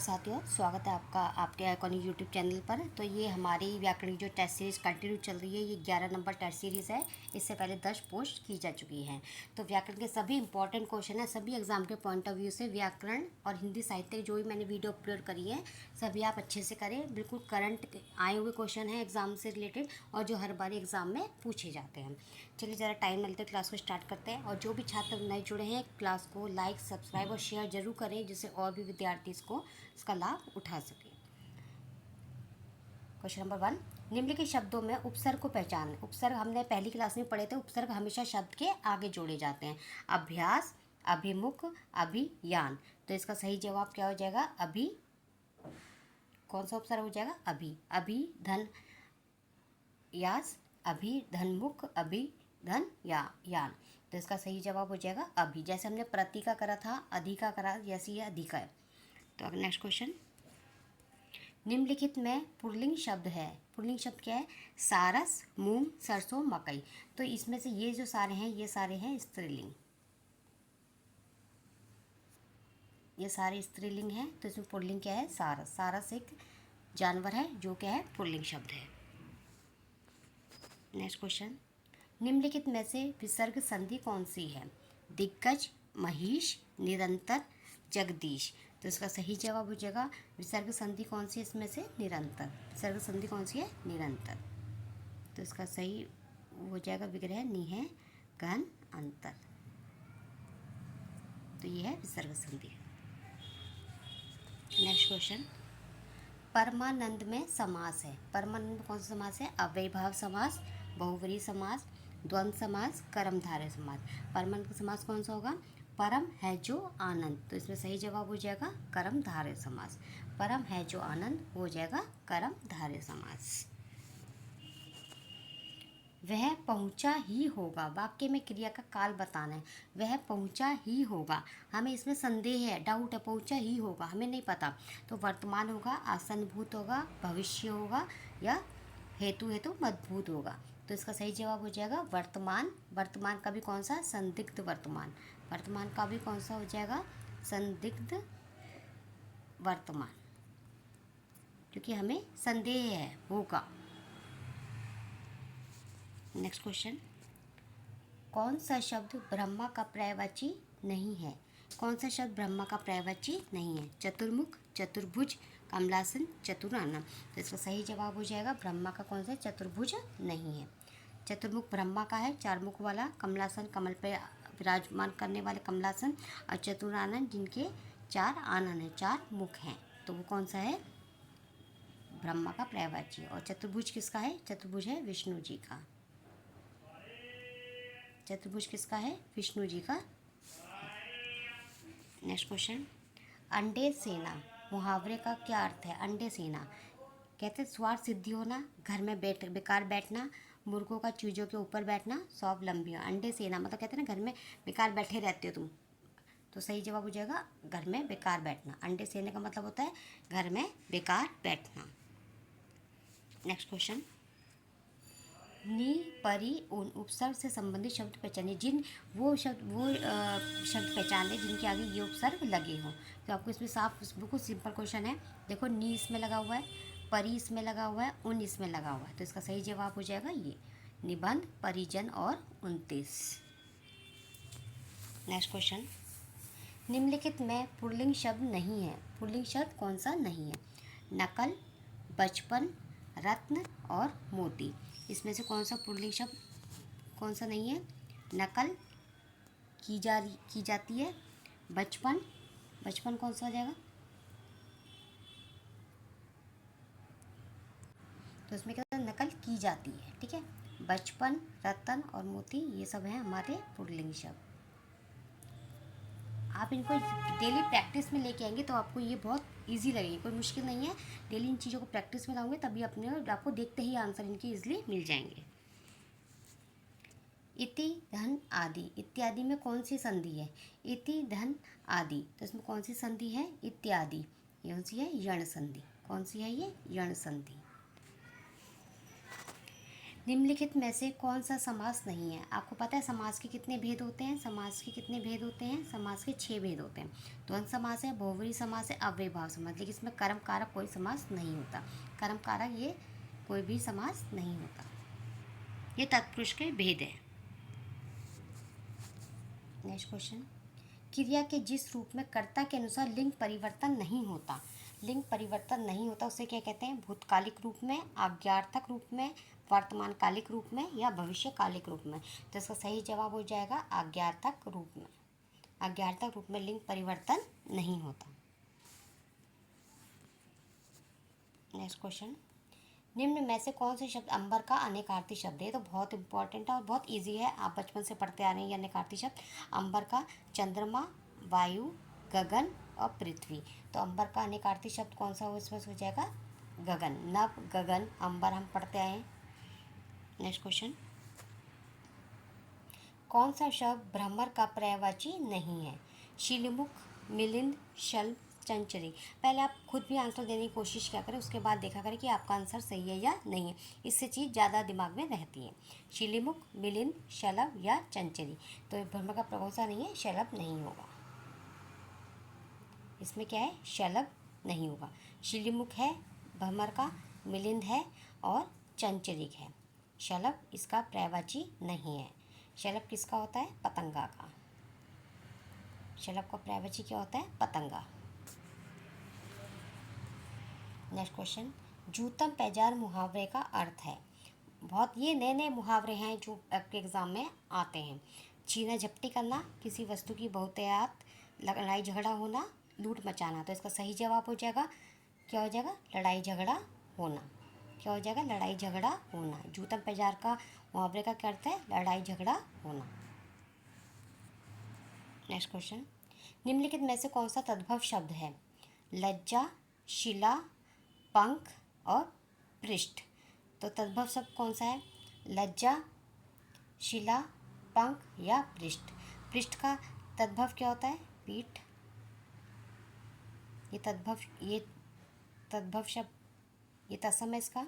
साथियों, स्वागत है आपका आपके आइकॉनिक यूट्यूब चैनल पर। तो ये हमारी व्याकरण की जो टेस्ट सीरीज़ कंटिन्यू चल रही है, ये 11 नंबर टेस्ट सीरीज़ है। इससे पहले 10 पोस्ट की जा चुकी हैं। तो व्याकरण के सभी इंपॉर्टेंट क्वेश्चन हैं, सभी एग्जाम के पॉइंट ऑफ व्यू से व्याकरण और हिंदी साहित्य जो भी मैंने वीडियो अपलोड करी है, सभी आप अच्छे से करें। बिल्कुल करंट आए हुए क्वेश्चन हैं एग्जाम से रिलेटेड, और जो हर बार एग्जाम में पूछे जाते हैं। चलिए ज़रा टाइम मिलते क्लास को स्टार्ट करते हैं। और जो भी छात्र नए जुड़े हैं, क्लास को लाइक, सब्सक्राइब और शेयर जरूर करें, जिससे और भी विद्यार्थी इसका लाभ उठा सके। क्वेश्चन नंबर 1, निम्नलिखित शब्दों में उपसर्ग को पहचान। उपसर्ग हमने पहली क्लास में पढ़े थे। उपसर्ग हमेशा शब्द के आगे जोड़े जाते हैं। अभ्यास, अभिमुख, अभियान। तो इसका सही जवाब क्या हो जाएगा? अभी। कौन सा उपसर्ग हो जाएगा? अभी। अभी धन यास, अभी धनमुख, अभी धन यान। तो इसका सही जवाब हो जाएगा अभी। जैसे हमने प्रति का करा था, अधि का करा, जैसे ये अधिका है। तो अगर नेक्स्ट क्वेश्चन, निम्नलिखित में पुल्लिंग शब्द है। पुल्लिंग शब्द क्या है? सारस, मूंग, सरसों, मकई। तो इसमें से ये जो सारे हैं, ये सारे हैं स्त्रीलिंग। ये सारे स्त्रीलिंग हैं। तो इसमें पुल्लिंग क्या है? सारस। सारस एक जानवर है जो क्या है? पुल्लिंग शब्द है। नेक्स्ट क्वेश्चन, निम्नलिखित में से विसर्ग संधि कौन सी है? दिग्गज, महिष, निरंतर, जगदीश। तो इसका सही जवाब हो जाएगा विसर्ग संधि कौन सी है इसमें से? निरंतर। विसर्ग संधि कौन सी है? निरंतर। तो इसका सही हो जाएगा विग्रह निह गहन अंतर। तो ये है विसर्ग संधि। नेक्स्ट क्वेश्चन, परमानंद में समास है। परमानंद में कौन सा समास है? अव्ययीभाव समास, बहुव्रीहि समास, द्वंद्व समास, कर्मधारय समास। परमानंद का समास कौन सा होगा? परम है जो आनंद। तो इसमें सही जवाब हो जाएगा कर्मधारय समास। परम है जो आनंद हो जाएगा कर्मधारय समास। वह पहुंचा ही होगा। वाक्य में क्रिया का काल बताना है। वह पहुंचा ही होगा। हमें इसमें संदेह है, डाउट है, पहुंचा ही होगा, हमें नहीं पता। तो वर्तमान होगा, आसन्नभूत होगा, भविष्य होगा, या हेतु है तो मद्भूत होगा। तो इसका सही जवाब हो जाएगा वर्तमान। वर्तमान का भी कौन सा? संदिग्ध वर्तमान। वर्तमान का भी कौन सा हो जाएगा? संदिग्ध वर्तमान, क्योंकि हमें संदेह है, होगा। नेक्स्ट क्वेश्चन, कौन सा शब्द ब्रह्मा का पर्यायवाची नहीं है? कौन सा शब्द ब्रह्मा का पर्यायवाची नहीं है? चतुर्मुख, चतुर्भुज, कमलासन, चतुरानन। तो इसका सही जवाब हो जाएगा ब्रह्मा का कौन सा? चतुर्भुज नहीं है। चतुर्मुख ब्रह्मा का है, चार मुख वाला। कमलासन कमल पर विराजमान करने वाले कमलासन। और चतुरानन जिनके चार आनन है, चार मुख हैं। तो वो कौन सा है? ब्रह्मा का पर्यायवाची। और चतुर्भुज किसका है? चतुर्भुज है विष्णु जी का। चतुर्भुज किसका है? विष्णु जी का। नेक्स्ट क्वेश्चन, अंडे सेना मुहावरे का क्या अर्थ है? अंडे सेना कहते हैं स्वार्थ सिद्धि होना, घर में बेकार बैठना, मुर्गों का चूजों के ऊपर बैठना, सौंफ लंबी हो। अंडे सेना मतलब कहते हैं ना घर में बेकार बैठे रहते हो तुम। तो सही जवाब हो जाएगा घर में बेकार बैठना। अंडे सेने का मतलब होता है घर में बेकार बैठना। नेक्स्ट क्वेश्चन, नी, परी, उन उपसर्ग से संबंधित शब्द पहचानिए। वो शब्द पहचाने जिनके आगे ये उपसर्ग लगे हों। तो आपको इसमें साफ, बिल्कुल सिंपल क्वेश्चन है। देखो, नी इसमें लगा हुआ है, परी इसमें लगा हुआ है, उन इसमें लगा हुआ है। तो इसका सही जवाब हो जाएगा ये निबंध, परिजन और 29। नेक्स्ट क्वेश्चन, निम्नलिखित में पुल्लिंग शब्द नहीं है। पुल्लिंग शब्द कौन सा नहीं है? नकल, बचपन, रत्न और मोती। इसमें से कौन सा पुल्लिंग शब्द कौन सा नहीं है? नकल की जाती है। बचपन, बचपन कौन सा हो जाएगा? तो इसमें क्या होता है? नकल की जाती है। ठीक है, बचपन, रतन और मोती ये सब हैं हमारे पुल्लिंग शब्द। आप इनको डेली प्रैक्टिस में लेके आएंगे तो आपको ये बहुत इजी लगेगी, कोई मुश्किल नहीं है। डेली इन चीज़ों को प्रैक्टिस में लाओगे तभी आपको देखते ही आंसर इनके इजीली मिल जाएंगे। इति, धन, आदि। इत्यादि में कौन सी संधि है? इति, धन, आदि। तो इसमें कौन सी संधि है? इत्यादि। ये कौन सी है? यण संधि। कौन सी है ये? यण संधि। निम्नलिखित में से कौन सा समास नहीं है? आपको पता है समास के कितने भेद होते हैं? समास के कितने भेद होते हैं? समास के 6 भेद होते हैं। द्वंद्व समास है, बहुव्रीहि समास है, अव्ययीभाव समास। लेकिन इसमें कर्म कारक कोई समास नहीं होता। कर्म कारक ये कोई भी समास नहीं होता। ये तत्पुरुष के भेद है। नेक्स्ट क्वेश्चन, क्रिया के जिस रूप में कर्ता के अनुसार लिंग परिवर्तन नहीं होता, लिंग परिवर्तन नहीं होता उसे क्या कहते हैं? भूतकालिक रूप में, आज्ञार्थक रूप में, वर्तमान कालिक रूप में या भविष्य कालिक रूप में। तो इसका सही जवाब हो जाएगा आज्ञार्थक रूप में। आज्ञार्थक रूप में लिंग परिवर्तन नहीं होता। नेक्स्ट क्वेश्चन, निम्न में से कौन से शब्द अंबर का अनेकार्थी शब्द है? ये तो बहुत इंपॉर्टेंट है और बहुत इजी है, आप बचपन से पढ़ते आ रहे हैं ये अनेकार्थी शब्द। अंबर का चंद्रमा, वायु, गगन और पृथ्वी। तो अंबर का अनेकार्थी शब्द कौन सा हो? इसमें हो जाएगा गगन। नभ, गगन, अंबर हम पढ़ते आए हैं। नेक्स्ट क्वेश्चन, कौन सा शब्द भ्रमर का पर्यायवाची नहीं है? शिलीमुख, मिलिंद, शल्भ, चंचरी। पहले आप खुद भी आंसर देने की कोशिश क्या करें, उसके बाद देखा करें कि आपका आंसर सही है या नहीं है। इससे चीज़ ज़्यादा दिमाग में रहती है। शिलीमुख, मिलिंद, शलभ या चंचरी। तो भ्रमर का कौन सा नहीं है? शलभ नहीं होगा। इसमें क्या है? शलभ नहीं होगा। शिलीमुख है भ्रमर का, मिलिंद है और चंचरिक है। शलभ इसका पर्यायवाची नहीं है। शलभ किसका होता है? पतंगा का। शलभ का पर्यायवाची क्या होता है? पतंगा। नेक्स्ट क्वेश्चन, जूतम पैजार मुहावरे का अर्थ है? बहुत ये नए नए मुहावरे हैं जो आपके एग्जाम में आते हैं। छीना झपटी करना, किसी वस्तु की बहुतायत, लड़ाई झगड़ा होना, लूट मचाना। तो इसका सही जवाब हो जाएगा, क्या हो जाएगा? लड़ाई झगड़ा होना। क्या हो जाएगा? लड़ाई झगड़ा होना। जूतम पैजार का मुहावरे का क्या अर्थ है? लड़ाई झगड़ा होना। नेक्स्ट क्वेश्चन, निम्नलिखित में से कौन सा तद्भव शब्द है? लज्जा, शिला, पंख और पृष्ठ। तो तद्भव शब्द कौन सा है? लज्जा, शिला, पंख या पृष्ठ। पृष्ठ का तद्भव क्या होता है? पीठ। ये तद्भव शब्द, ये तत्सम है इसका।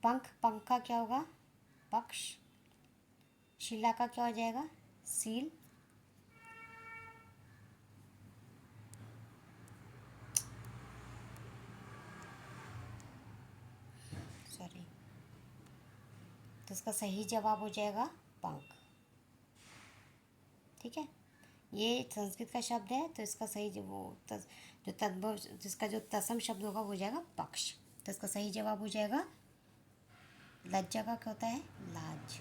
पंख, पंख का क्या होगा? पक्ष। शिला का क्या हो जाएगा? सील। सॉरी, तो इसका सही जवाब हो जाएगा पंख। ठीक है, ये संस्कृत का शब्द है तो इसका सही जो तद्भव, जिसका जो तत्सम शब्द होगा वो हो जाएगा पक्ष। तो इसका सही जवाब हो जाएगा, लज्जा का क्या होता है? लाज।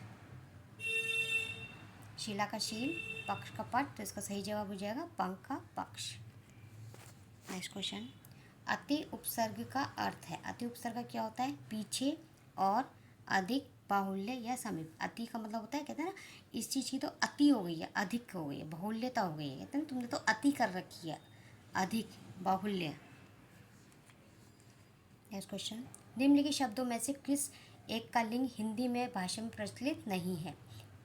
शिला का शील, पक्ष का पट। तो इसका सही जवाब हो जाएगा पंख का पक्ष। नेक्स्ट क्वेश्चन, अति उपसर्ग का अर्थ है? अति उपसर्ग क्या होता है? पीछे और अधिक, बाहुल्य या समीप। अति का मतलब होता है, कहते हैं ना इस चीज़ की तो अति हो गई है, अधिक हो गई है, बाहुल्यता हो गई है, कहते हैं ना तुमने तो अति कर रखी है, अधिक, बाहुल्य। नेक्स्ट क्वेश्चन, निम्नलिखित शब्दों में से किस एक का लिंग हिंदी में भाषा में प्रचलित नहीं है?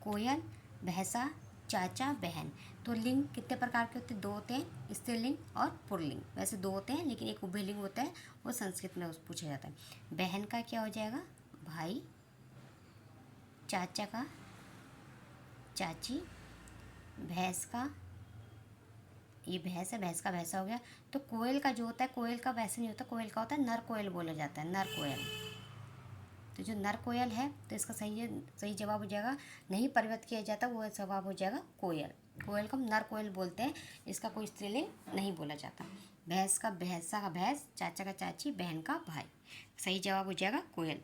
कोयल, भैंसा, चाचा, बहन। तो लिंग कितने प्रकार के होते हैं? 2 होते हैं, स्त्रीलिंग और पुल्लिंग। वैसे 2 होते हैं लेकिन एक उभयलिंग होता है, वो संस्कृत में उस पूछा जाता है। बहन का क्या हो जाएगा? भाई। चाचा का चाची। भैंस का, ये भैंस है, भैंस का भैंसा हो गया। तो कोयल का जो होता है, कोयल का वैसे नहीं होता, कोयल का होता है नर कोयल बोला जाता है, नर कोयल। तो जो नर कोयल है तो इसका सही जवाब हो जाएगा, नहीं परिवर्तित किया जाता, वो जवाब हो जाएगा कोयल। कोयल को हम नर कोयल बोलते हैं, इसका कोई स्त्रीलिंग नहीं बोला जाता। भैंस का भैंसा का भैंस, चाचा का चाची, बहन का भाई। सही जवाब हो जाएगा कोयल।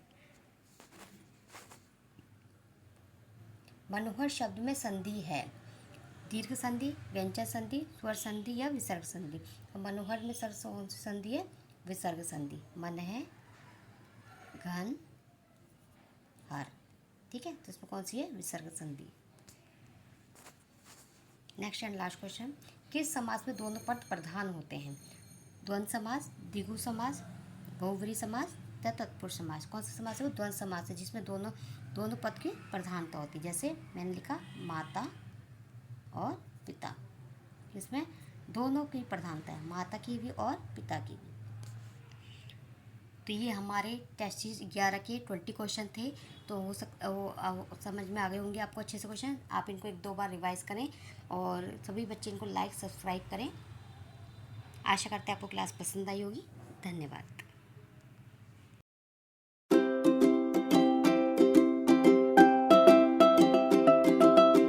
मनोहर शब्द में संधि है? दीर्घ संधि, व्यंजन संधि, स्वर संधि या विसर्ग संधि। तो मनोहर में कौन सी संधि है? विसर्ग संधि। मन है, घन, हर। ठीक है, तो इसमें कौन सी है? विसर्ग संधि। नेक्स्ट एंड लास्ट क्वेश्चन, किस समास में दोनों पद प्रधान होते हैं? द्वंद्व समास, द्विगु समास, बहुव्रीहि समास या तत्पुरुष समास। कौन सा समास है? वो द्वंद्व समास है, जिसमें दोनों पद की प्रधानता होती है। जैसे मैंने लिखा माता और पिता, इसमें दोनों की प्रधानता है, माता की भी और पिता की भी। तो ये हमारे टेस्ट सीरीज 11 के 20 क्वेश्चन थे। तो हो समझ में आ गए होंगे आपको अच्छे से क्वेश्चन। आप इनको 1-2 बार रिवाइज करें और सभी बच्चे इनको लाइक सब्सक्राइब करें। आशा करते हैं आपको क्लास पसंद आई होगी। धन्यवाद।